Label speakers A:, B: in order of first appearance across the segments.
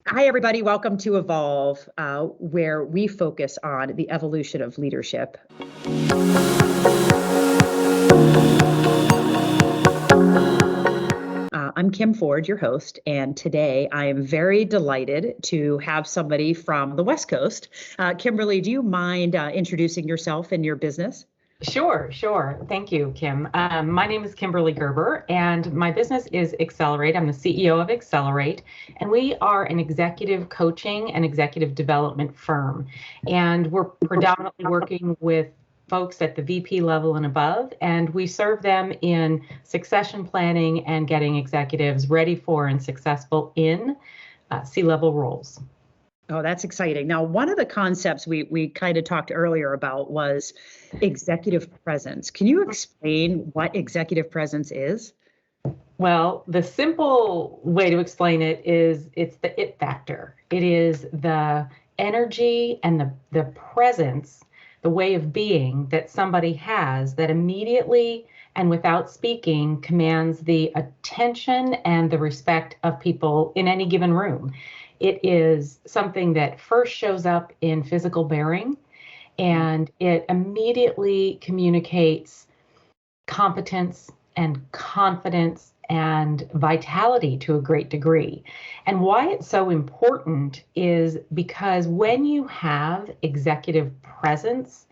A: Hi, everybody. Welcome to Evolve, where we focus on the evolution of leadership. I'm Kim Ford, your host, and today I am very delighted to have somebody from the West Coast. Kimberly, do you mind introducing yourself and your business?
B: Sure. Thank you, Kim. My name is Kimberly Gerber, and my business is Accelerate. I'm the CEO of Accelerate, and we are an executive coaching and executive development firm. And we're predominantly working with folks at the VP level and above, and we serve them in succession planning and getting executives ready for and successful in C-level roles.
A: Oh, that's exciting. Now, one of the concepts we kind of talked earlier about was executive presence. Can you explain what executive presence is?
B: Well, the simple way to explain it is it's the it factor. It is the energy and the presence, the way of being that somebody has that immediately and without speaking commands the attention and the respect of people in any given room. It is something that first shows up in physical bearing, and it immediately communicates competence and confidence and vitality to a great degree. And why it's so important is because when you have executive presence,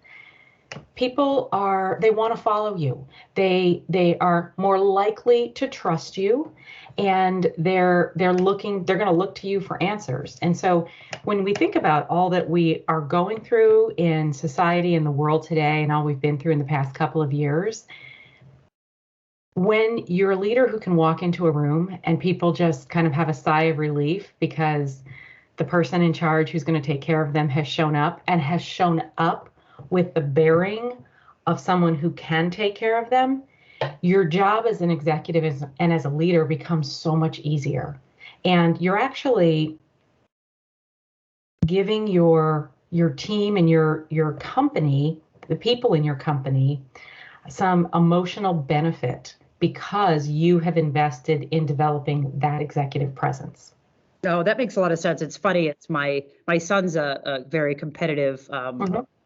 B: they want to follow you. They are more likely to trust you, and they're going to look to you for answers. And so when we think about all that we are going through in society and the world today and all we've been through in the past couple of years, when you're a leader who can walk into a room and people just kind of have a sigh of relief because the person in charge who's going to take care of them has shown up and has shown up with the bearing of someone who can take care of them, your job as an executive and as a leader becomes so much easier. And you're actually giving your team and your company, the people in your company, some emotional benefit because you have invested in developing that executive presence.
A: Oh, that makes a lot of sense. It's funny. It's my son's a very competitive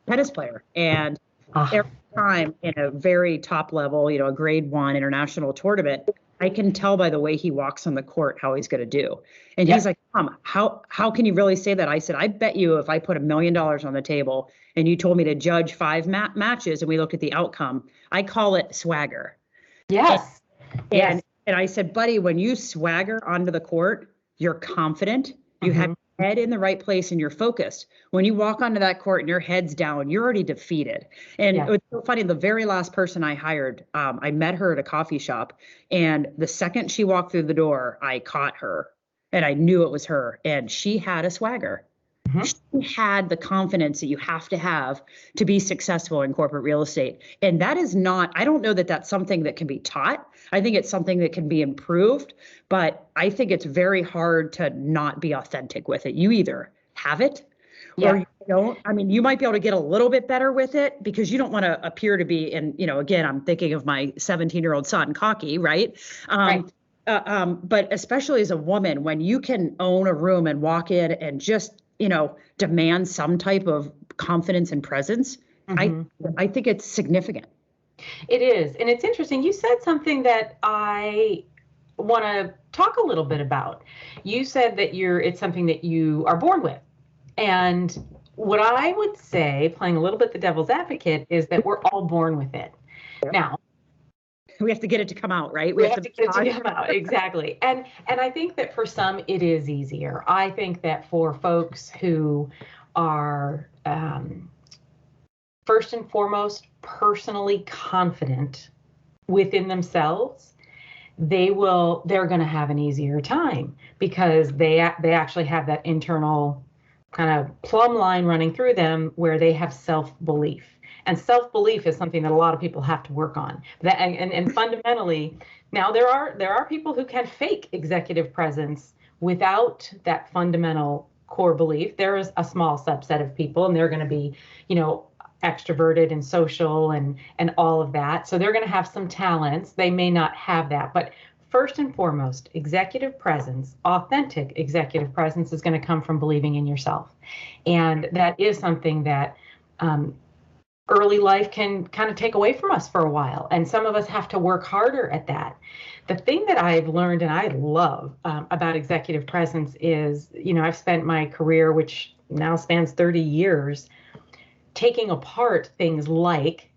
A: tennis player, and
B: Ah,
A: every time in a very top level, a grade one international tournament, I can tell by the way he walks on the court how he's going to do. And he's
B: yep.
A: like, Mom, how can you really say that? I said, I bet you if I put $1 million on the table and you told me to judge five matches and we look at the outcome, I call it swagger.
B: Yes.
A: And
B: Yes.
A: and I said, buddy, when you swagger onto the court, you're confident, you have
B: hmm
A: your head in the right place and you're focused. When you walk onto that court and your head's down, you're already defeated. And it
B: Yeah.
A: was so funny. The very last person I hired, I met her at a coffee shop. And the second she walked through the door, I caught her and I knew it was her. And she had a swagger.
B: hmm
A: She had the confidence that you have to be successful in corporate real estate. And that is not, I don't know that that's something that can be taught. I think it's something that can be improved, but I think it's very hard to not be authentic with it. You either have it or you
B: Yep.
A: don't. I mean, you might be able to get a little bit better with it because you don't want to appear to be, and, again, I'm thinking of my 17-year-old son, cocky, right?
B: Right.
A: But especially as a woman, when you can own a room and walk in and just, demand some type of confidence and presence, I
B: hmm
A: I think it's significant.
B: It is. And it's interesting. You said something that I want to talk a little bit about. You said that it's something that you are born with. And what I would say, playing a little bit the devil's advocate, is that we're all born with it. Now,
A: We have to get it to come out, right? We
B: we
A: have
B: have
A: to
B: to get it to
A: massage.
B: come out. Exactly. And I think that for some it is easier. I think that for folks who are first and foremost personally confident within themselves, they're going to have an easier time because they actually have that internal kind of plumb line running through them where they have self-belief. And self-belief is something that a lot of people have to work on. And fundamentally, now there are people who can fake executive presence without that fundamental core belief. There is a small subset of people, and they're going to be, extroverted and social and all of that. So they're going to have some talents. They may not have that, but first and foremost, executive presence, authentic executive presence is going to come from believing in yourself. And that is something that early life can kind of take away from us for a while. And some of us have to work harder at that. The thing that I've learned and I love about executive presence is, I've spent my career, which now spans 30 years, taking apart things like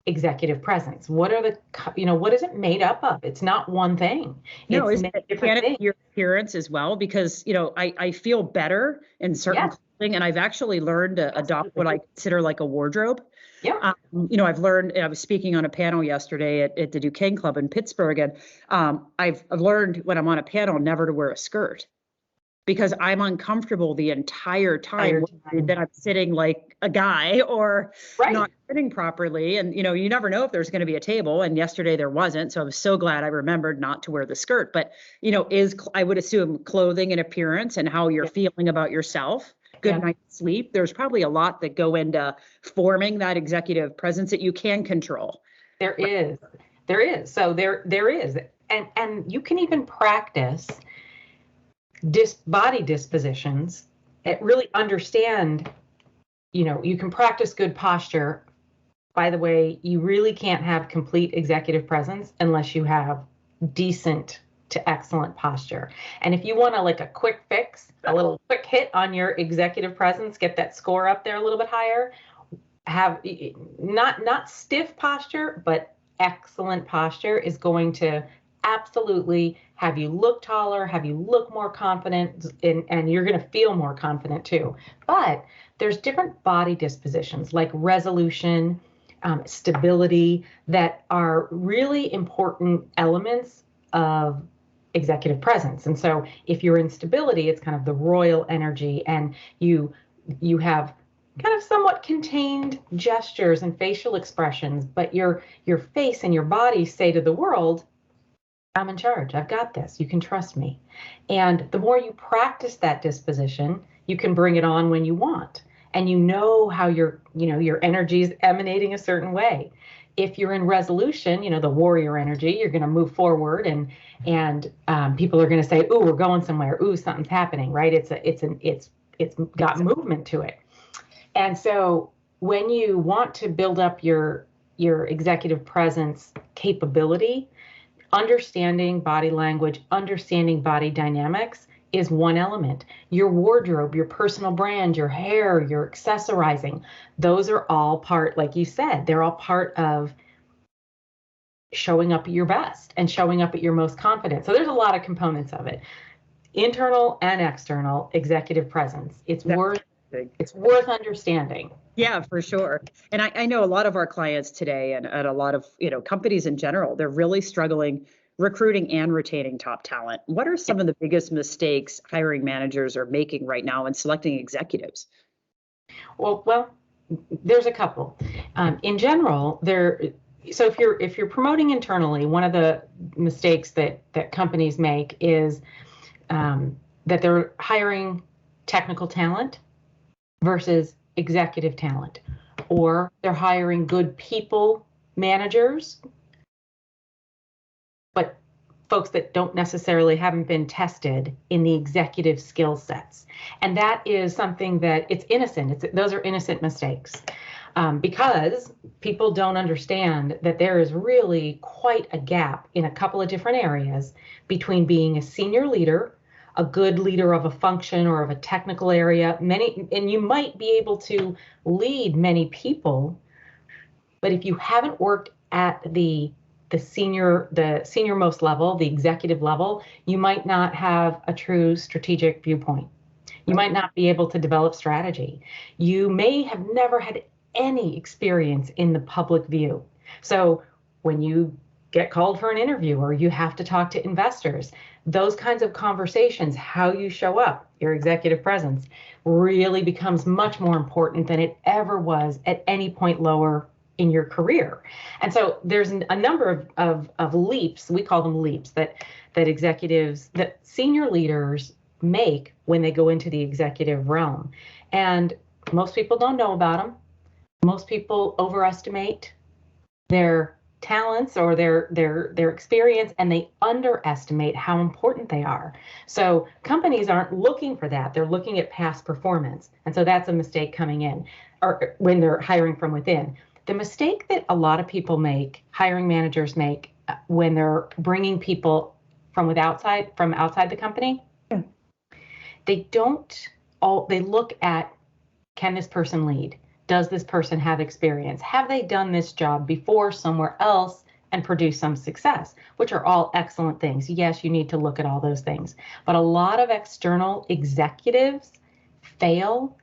B: executive presence. What is it made up of? It's not one thing.
A: No,
B: It's
A: can
B: many different
A: it
B: things.
A: be your appearance as well? Because, I feel better in certain clothing, and I've actually learned to adopt what I consider like a wardrobe.
B: Yeah.
A: I've learned, I was speaking on a panel yesterday at the Duquesne Club in Pittsburgh, and I've learned when I'm on a panel never to wear a skirt because I'm uncomfortable the entire time that I'm sitting like a guy or not sitting properly. And, you never know if there's going to be a table. And yesterday there wasn't. So I was so glad I remembered not to wear the skirt. But, I would assume clothing and appearance and how you're feeling about yourself, good night's sleep. There's probably a lot that go into forming that executive presence that you can control.
B: There is. So there is. And you can even practice body dispositions and really understand, you can practice good posture. By the way, you really can't have complete executive presence unless you have decent to excellent posture. And if you want to like a quick fix, a little quick hit on your executive presence, get that score up there a little bit higher, have not stiff posture, but excellent posture is going to absolutely have you look taller, have you look more confident, and you're going to feel more confident too. But there's different body dispositions like resolution, stability that are really important elements of executive presence. And so if you're in stability, it's kind of the royal energy, and you have kind of somewhat contained gestures and facial expressions, but your face and your body say to the world, I'm in charge. I've got this. You can trust me. And the more you practice that disposition, you can bring it on when you want. And how your energy is emanating a certain way. If you're in resolution, the warrior energy, you're going to move forward and people are going to say, ooh, we're going somewhere. Ooh, something's happening, right? It's got movement to it. And so when you want to build up your executive presence capability, understanding body language, understanding body dynamics is one element. Your wardrobe, your personal brand, your hair, your accessorizing, those are all part, like you said, they're all part of showing up at your best and showing up at your most confident. So there's a lot of components of it. Internal and external executive presence. It's worth understanding.
A: Yeah, for sure. And I know a lot of our clients today and a lot of, companies in general, they're really struggling recruiting and retaining top talent. What are some of the biggest mistakes hiring managers are making right now in selecting executives?
B: Well, there's a couple. In general, so if you're promoting internally, one of the mistakes that companies make is that they're hiring technical talent versus executive talent, or they're hiring good people managers, but folks that haven't been tested in the executive skill sets. And that is something that it's innocent. Those are innocent mistakes because people don't understand that there is really quite a gap in a couple of different areas between being a senior leader, a good leader of a function or of a technical area, and you might be able to lead many people, but if you haven't worked at the senior most level, the executive level, you might not have a true strategic viewpoint. You might not be able to develop strategy. You may have never had any experience in the public view. So when you get called for an interview or you have to talk to investors, those kinds of conversations, how you show up, your executive presence, really becomes much more important than it ever was at any point lower in your career. And so there's a number of leaps, we call them leaps, that senior leaders make when they go into the executive realm. And most people don't know about them. Most people overestimate their talents or their experience, and they underestimate how important they are. So companies aren't looking for that. They're looking at past performance. And so that's a mistake coming in or when they're hiring from within. The mistake that a lot of people make, hiring managers make when they're bringing people from outside the company, they look at, can this person lead? Does this person have experience? Have they done this job before somewhere else and produced some success, which are all excellent things. Yes, you need to look at all those things. But a lot of external executives fail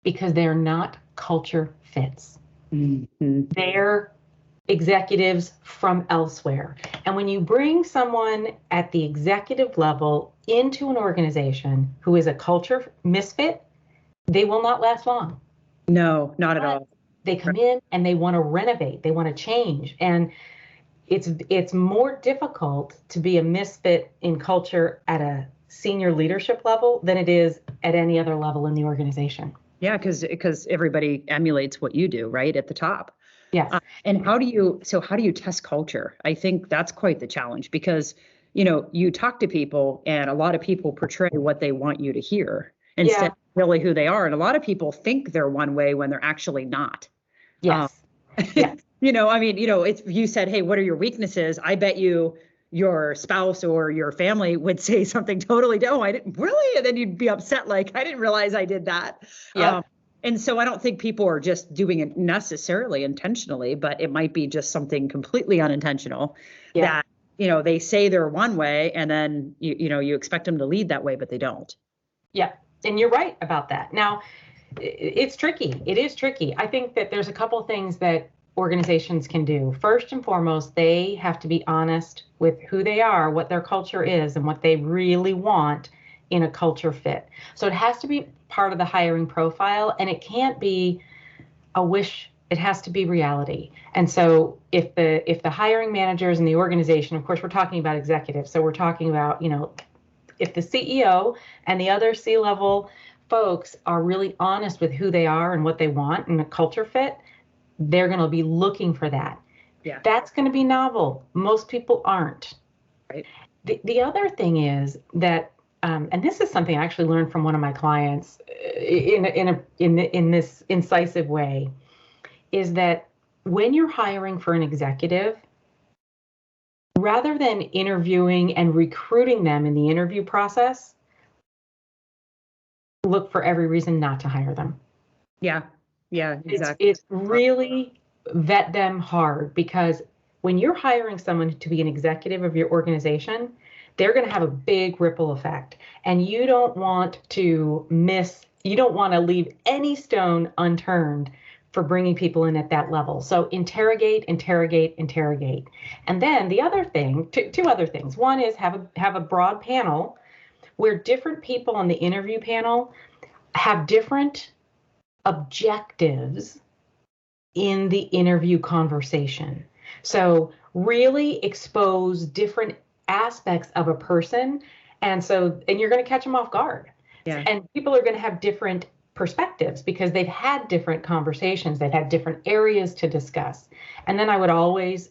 B: because they're not culture fits. Mm-hmm. They're executives from elsewhere. And when you bring someone at the executive level into an organization who is a culture misfit, they will not last long.
A: No, not at all.
B: They come in and they want to renovate, they want to change. And it's more difficult to be a misfit in culture at a senior leadership level than it is at any other level in the organization.
A: Yeah, because everybody emulates what you do, right, at the top.
B: Yes.
A: And how do you test culture? I think that's quite the challenge because, you talk to people and a lot of people portray what they want you to hear instead of really who they are. And a lot of people think they're one way when they're actually not.
B: Yes. Yes.
A: If you said, hey, what are your weaknesses? I bet your spouse or your family would say something totally, oh, I didn't really. And then you'd be upset. Like, I didn't realize I did that.
B: Yeah.
A: And so I don't think people are just doing it necessarily intentionally, but it might be just something completely unintentional that, they say they're one way and then, you expect them to lead that way, but they don't.
B: Yeah. And you're right about that. Now, it's tricky. It is tricky. I think that there's a couple things that organizations can do. First and foremost, they have to be honest with who they are, what their culture is, and what they really want in a culture fit. So it has to be part of the hiring profile, and it can't be a wish. It has to be reality. And so if the hiring managers in the organization, of course, we're talking about executives. So we're talking about, if the CEO and the other C-level folks are really honest with who they are and what they want and the culture fit, they're going to be looking for that.
A: Yeah.
B: That's going to be novel. Most people aren't.
A: Right.
B: The other thing is that, and this is something I actually learned from one of my clients in this incisive way, is that when you're hiring for an executive, rather than interviewing and recruiting them in the interview process, look for every reason not to hire them.
A: Yeah. Yeah, exactly.
B: It's really vet them hard, because when you're hiring someone to be an executive of your organization, they're going to have a big ripple effect. And you don't want to leave any stone unturned for bringing people in at that level. So interrogate. And then the other thing, two other things. One is have a broad panel where different people on the interview panel have different objectives in the interview conversation. So really expose different aspects of a person. And you're going to catch them off guard. Yeah. And people are going to have different perspectives because they've had different conversations. They've had different areas to discuss. And then I would always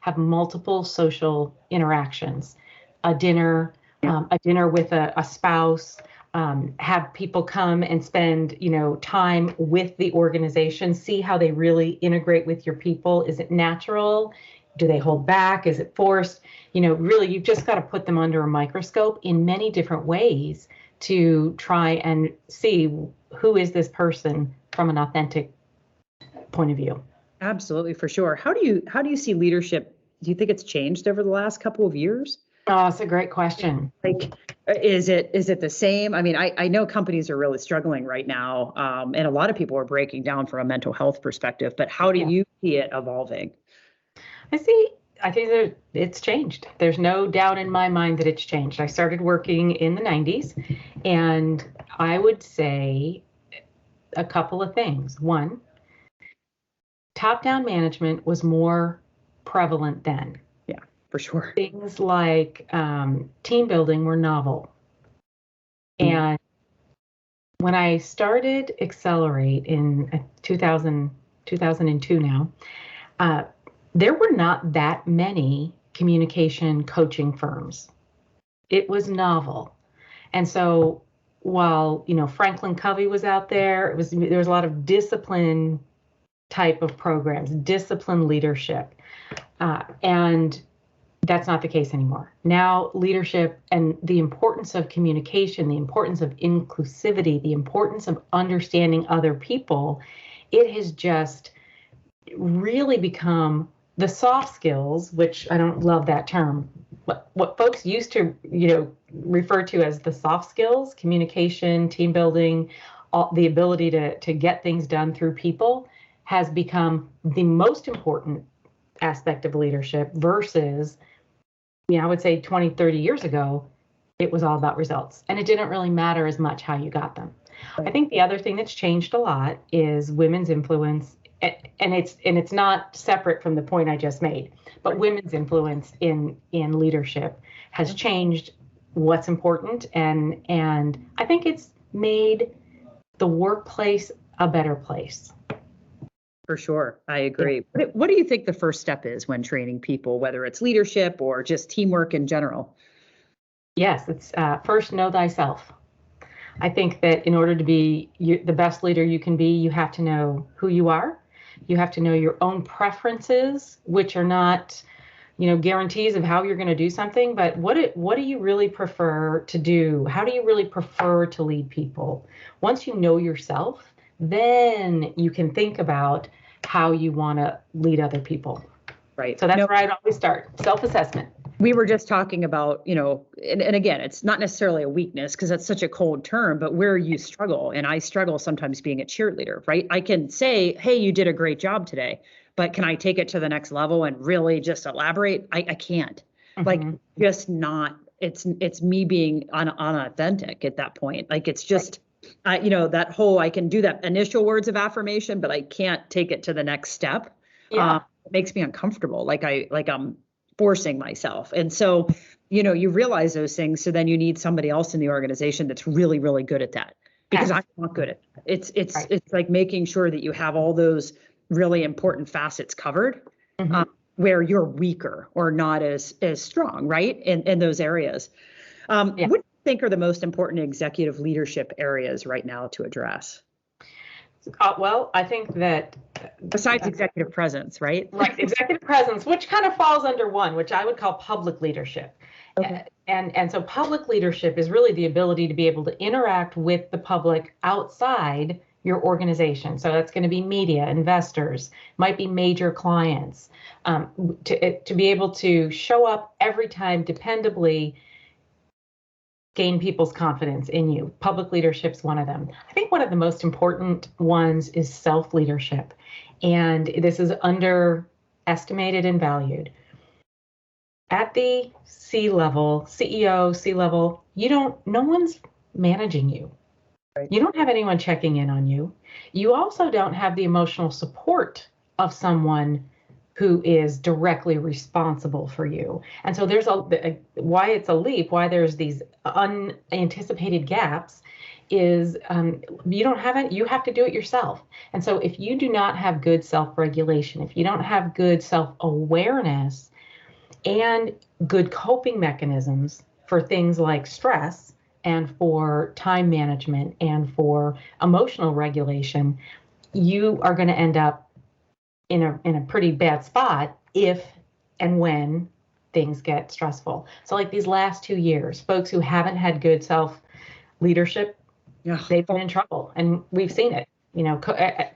B: have multiple social interactions, a dinner with a spouse, have people come and spend, time with the organization, see how they really integrate with your people. Is it natural? Do they hold back? Is it forced? Really, you've just got to put them under a microscope in many different ways to try and see who is this person from an authentic point of view.
A: Absolutely, for sure. How do you see leadership? Do you think it's changed over the last couple of years?
B: Oh, that's a great question.
A: Like, is it the same? I mean, I know companies are really struggling right now, and a lot of people are breaking down from a mental health perspective, but how do you see it evolving?
B: I think it's changed. There's no doubt in my mind that it's changed. I started working in the 90s, and I would say a couple of things. One, top-down management was more prevalent then.
A: Yeah, for sure.
B: Things like team building were novel. And when I started Accelerate in 2002 now, there were not that many communication coaching firms. It was novel. And so while, Franklin Covey was out there, there was a lot of discipline type of programs, discipline leadership. And that's not the case anymore. Now, leadership and the importance of communication, the importance of inclusivity, the importance of understanding other people, it has just really become the soft skills, which I don't love that term. What folks used to, refer to as the soft skills, communication, team building, the ability to get things done through people, has become the most important aspect of leadership versus, I would say 20, 30 years ago, it was all about results. And it didn't really matter as much how you got them. Right. I think the other thing that's changed a lot is women's influence. And it's not separate from the point I just made, but women's influence in leadership has changed what's important. And I think it's made the workplace a better place.
A: For sure. I agree. What do you think the first step is when training people, whether it's leadership or just teamwork in general?
B: Yes, it's first, know thyself. I think that in order to be the best leader you can be, you have to know who you are. You have to know your own preferences, which are not, guarantees of how you're going to do something, but what do you really prefer to do? How do you really prefer to lead people? Once you know yourself, then you can think about how you want to lead other people.
A: Right.
B: So that's where I'd always start, self-assessment.
A: We were just talking about, and again, it's not necessarily a weakness because that's such a cold term, but where you struggle. And I struggle sometimes being a cheerleader, right? I can say, hey, you did a great job today, but can I take it to the next level and really just elaborate? I can't. Mm-hmm. Like, just not, it's me being unauthentic at that point. Like, it's just, that whole, I can do that initial words of affirmation, but I can't take it to the next step. Yeah. It makes me uncomfortable. Like I'm forcing myself. And so, you realize those things. So then you need somebody else in the organization that's really, really good at that, because I'm not good at it. It's like making sure that you have all those really important facets covered, where you're weaker or not as strong, right? In those areas. What do you think are the most important executive leadership areas right now to address?
B: Well, I think that
A: besides executive presence, right?
B: Right, executive presence, which kind of falls under one, which I would call public leadership. Okay. And so public leadership is really the ability to be able to interact with the public outside your organization. So that's going to be media, investors, might be major clients, to be able to show up every time dependably, gain people's confidence in you. Public leadership's one of them. I think one of the most important ones is self-leadership. And this is underestimated and valued. At the C-level, CEO, C-level, no one's managing you. Right. You don't have anyone checking in on you. You also don't have the emotional support of someone who is directly responsible for you. And so there's why it's a leap, why there's these unanticipated gaps is you don't have it, you have to do it yourself. And so if you do not have good self-regulation, if you don't have good self-awareness and good coping mechanisms for things like stress and for time management and for emotional regulation, you are going to end up in a pretty bad spot if and when things get stressful. So like these last 2 years, folks who haven't had good self-leadership, they've been in trouble. And we've seen it,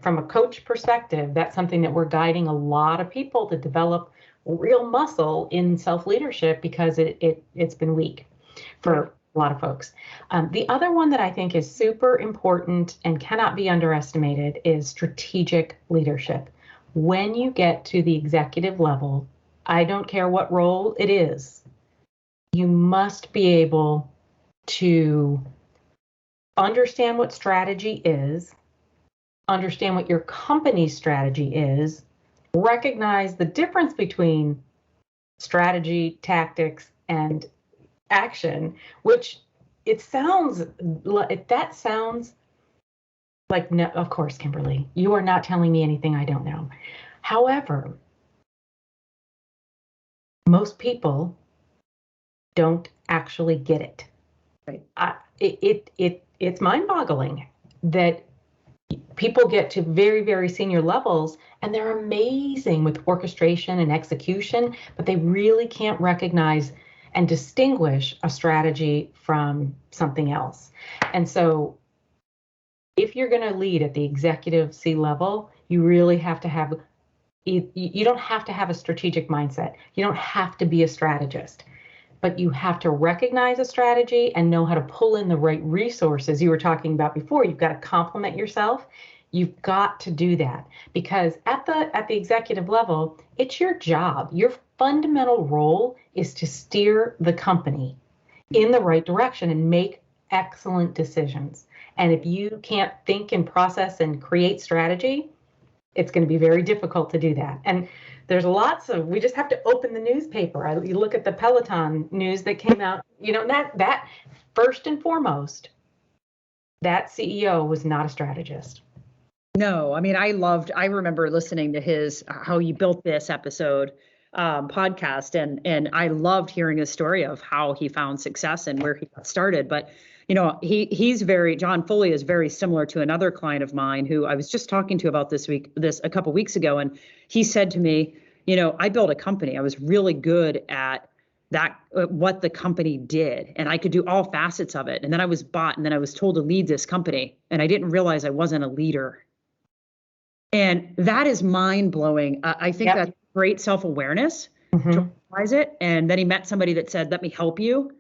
B: from a coach perspective, that's something that we're guiding a lot of people to develop real muscle in self-leadership because it's been weak for a lot of folks. The other one that I think is super important and cannot be underestimated is strategic leadership. When you get to the executive level, I don't care what role it is, you must be able to understand what strategy is, understand what your company's strategy is, recognize the difference between strategy, tactics, and action, which sounds like, no, of course, Kimberly, you are not telling me anything I don't know. However, most people don't actually get it.
A: Right.
B: It's mind-boggling that people get to very, very senior levels and they're amazing with orchestration and execution, but they really can't recognize and distinguish a strategy from something else. And so if you're going to lead at the executive C level, you really have to have, you don't have to have a strategic mindset. You don't have to be a strategist, but you have to recognize a strategy and know how to pull in the right resources. You were talking about before, you've got to complement yourself. You've got to do that because at the executive level, it's your job. Your fundamental role is to steer the company in the right direction and make excellent decisions. And if you can't think and process and create strategy, it's going to be very difficult to do that. And there's lots of, we just have to open the newspaper. You look at the Peloton news that came out, that first and foremost, that CEO was not a strategist.
A: No, I mean, I remember listening to his How You Built This episode podcast, and I loved hearing his story of how he found success and where he got started. But John Foley is very similar to another client of mine who I was just talking to about this a couple weeks ago. And he said to me, I built a company. I was really good at that, what the company did, and I could do all facets of it. And then I was bought, and then I was told to lead this company, and I didn't realize I wasn't a leader. And that is mind blowing. I think that's great self-awareness to realize it. And then he met somebody that said, let me help you.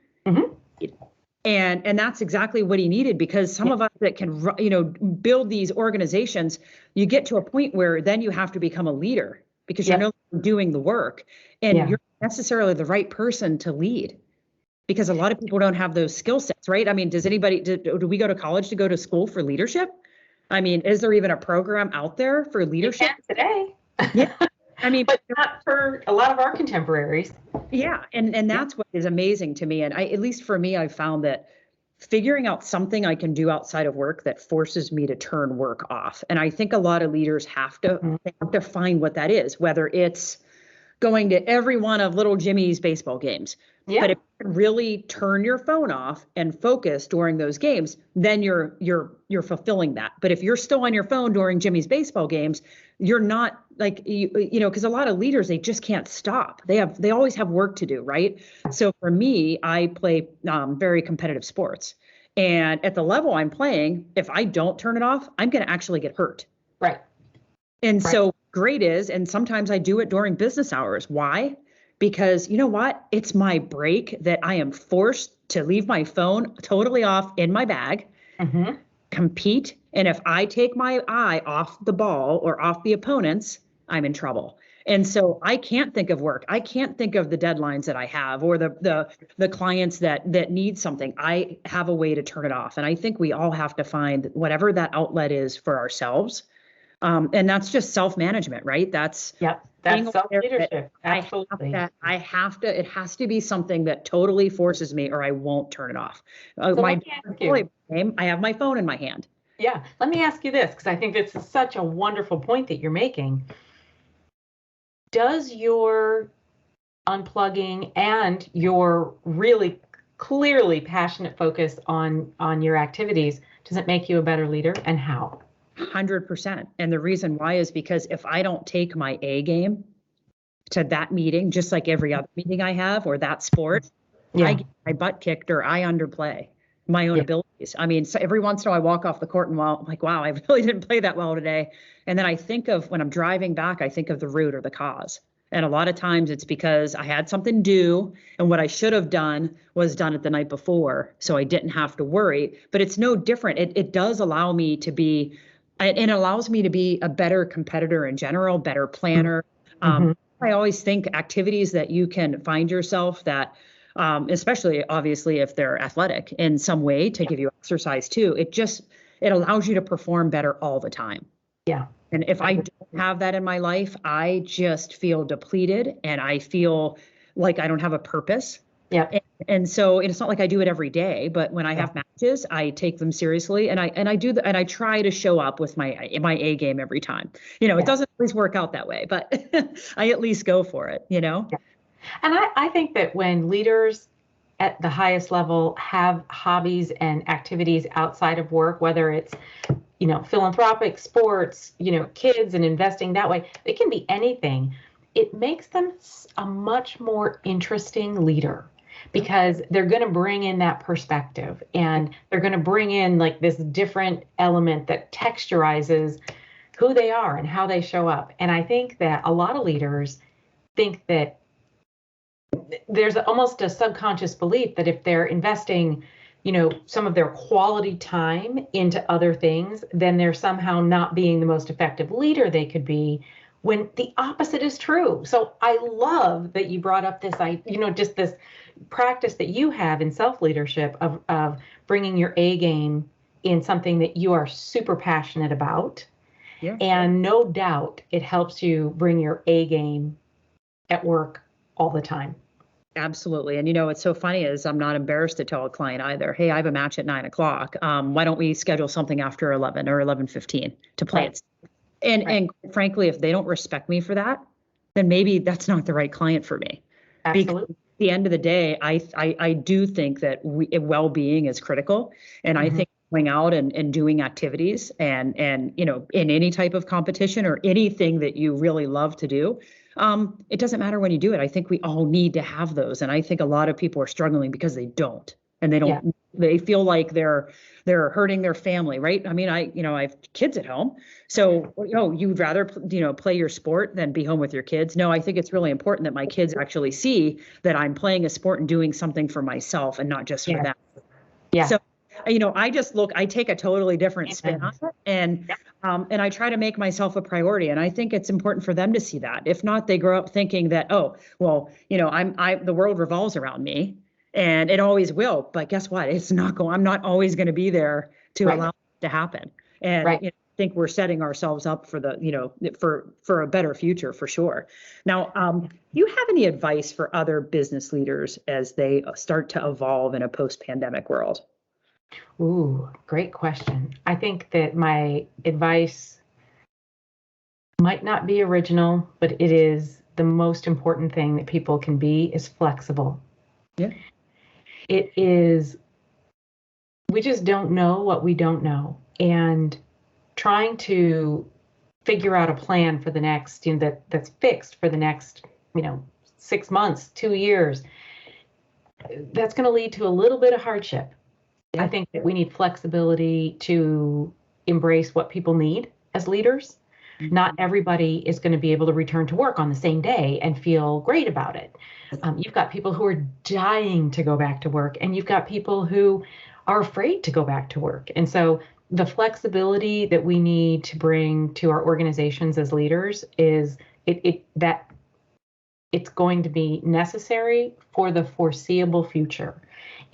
A: And that's exactly what he needed, because some of us that can, build these organizations, you get to a point where then you have to become a leader because you're no longer doing the work, and you're not necessarily the right person to lead, because a lot of people don't have those skill sets, right? I mean, do we go to college to go to school for leadership? I mean, is there even a program out there for leadership
B: today?
A: Yeah. I mean,
B: but not for a lot of our contemporaries.
A: Yeah. And that's what is amazing to me. And at least for me, I found that figuring out something I can do outside of work that forces me to turn work off. And I think a lot of leaders have to find what that is, whether it's going to every one of little Jimmy's baseball games. But if you can really turn your phone off and focus during those games, then you're fulfilling that. But if you're still on your phone during Jimmy's baseball games, you're not because a lot of leaders, they just can't stop. They always have work to do, right? So for me, I play very competitive sports. And at the level I'm playing, if I don't turn it off, I'm going to actually get hurt.
B: Right.
A: And so great is, and sometimes I do it during business hours. Why? Because you know what? It's my break that I am forced to leave my phone totally off in my bag, compete. And if I take my eye off the ball or off the opponents, I'm in trouble. And so I can't think of work. I can't think of the deadlines that I have or the clients that need something. I have a way to turn it off. And I think we all have to find whatever that outlet is for ourselves. And that's just self-management, right? That's
B: self-leadership. Absolutely.
A: It has to be something that totally forces me, or I won't turn it off. I have my phone in my hand.
B: Yeah. Let me ask you this, because I think this is such a wonderful point that you're making. Does your unplugging and your really clearly passionate focus on your activities, does it make you a better leader, and how?
A: 100%. And the reason why is because if I don't take my A game to that meeting, just like every other meeting I have, or that sport, I get my butt kicked or I underplay my own abilities. I mean, so every once in a while I walk off the court and I'm like, wow, I really didn't play that well today. And then I think of, when I'm driving back, I think of the root or the cause. And a lot of times it's because I had something due, and what I should have done was done it the night before, so I didn't have to worry. But it's no different. It does allow me to be, it allows me to be a better competitor in general, better planner. I always think activities that you can find yourself that, especially obviously if they're athletic in some way to give you exercise too, it allows you to perform better all the time.
B: Yeah.
A: And if I don't have that in my life, I just feel depleted and I feel like I don't have a purpose.
B: Yeah.
A: And so it's not like I do it every day, but when I have matches, I take them seriously, and I do and I try to show up with my A game every time. It doesn't always work out that way, but I at least go for it,
B: Yeah. And I think that when leaders at the highest level have hobbies and activities outside of work, whether it's, philanthropic, sports, kids and investing that way, it can be anything. It makes them a much more interesting leader because they're going to bring in that perspective and they're going to bring in like this different element that texturizes who they are and how they show up. And I think that a lot of leaders think that there's almost a subconscious belief that if they're investing, some of their quality time into other things, then they're somehow not being the most effective leader they could be, when the opposite is true. So I love that you brought up this, just this practice that you have in self-leadership of bringing your A game in something that you are super passionate about.
A: Yeah.
B: And no doubt it helps you bring your A game at work all the time.
A: Absolutely. And what's so funny is I'm not embarrassed to tell a client either, hey, I have a match at 9 o'clock. Why don't we schedule something after 11 or 11:15 to play it? And frankly, if they don't respect me for that, then maybe that's not the right client for me.
B: Absolutely.
A: Because at the end of the day, I do think that well-being is critical. And I think going out and doing activities and in any type of competition or anything that you really love to do, it doesn't matter when you do it. I think we all need to have those. And I think a lot of people are struggling because they don't. And they don't, they feel like they're hurting their family, right? I mean, I have kids at home. So, you'd rather, play your sport than be home with your kids. No, I think it's really important that my kids actually see that I'm playing a sport and doing something for myself and not just for them.
B: Yeah.
A: So, I take a totally different spin on it and I try to make myself a priority. And I think it's important for them to see that. If not, they grow up thinking that, oh, well, the world revolves around me. And it always will. But guess what? I'm not always going to be there to allow it to happen. And I think we're setting ourselves up for for a better future for sure. Now, do you have any advice for other business leaders as they start to evolve in a post-pandemic world?
B: Ooh, great question. I think that my advice might not be original, but it is the most important thing that people can be is flexible.
A: Yeah.
B: It is, we just don't know what we don't know. And trying to figure out a plan for the next, that's fixed for the next, 6 months, 2 years, that's going to lead to a little bit of hardship. Yeah. I think that we need flexibility to embrace what people need as leaders. Not everybody is going to be able to return to work on the same day and feel great about it. You've got people who are dying to go back to work, and you've got people who are afraid to go back to work. And so the flexibility that we need to bring to our organizations as leaders is that it's going to be necessary for the foreseeable future.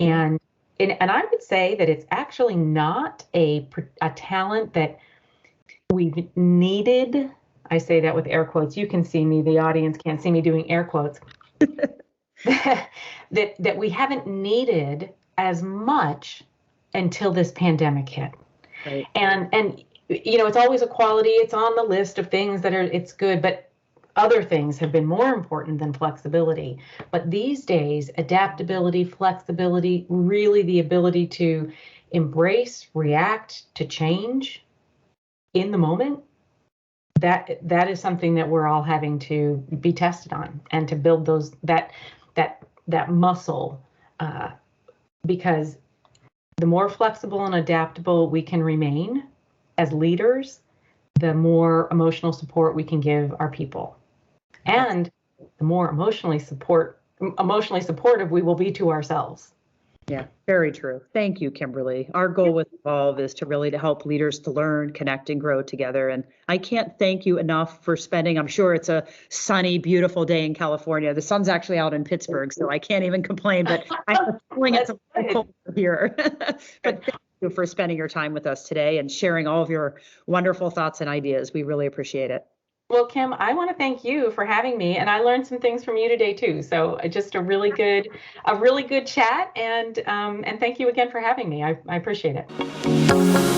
B: And I would say that it's actually not a talent that we've needed. I say that with air quotes. You can see me, the audience can't see me doing air quotes. that we haven't needed as much until this pandemic hit.
A: Right.
B: And it's always a quality. It's on the list of things it's good, but other things have been more important than flexibility. But these days, adaptability, flexibility, really the ability to embrace, react to change in the moment, that is something that we're all having to be tested on and to build that muscle, because the more flexible and adaptable we can remain as leaders, the more emotional support we can give our people, and the more emotionally supportive we will be to ourselves.
A: Yeah, very true. Thank you, Kimberly. Our goal with Evolve is to help leaders to learn, connect, and grow together. And I can't thank you enough for spending, I'm sure it's a sunny, beautiful day in California. The sun's actually out in Pittsburgh, so I can't even complain, but I'm feeling it's a little cold here. But thank you for spending your time with us today and sharing all of your wonderful thoughts and ideas. We really appreciate it.
B: Well, Kim, I want to thank you for having me, and I learned some things from you today too. So just a really good chat, and thank you again for having me. I appreciate it.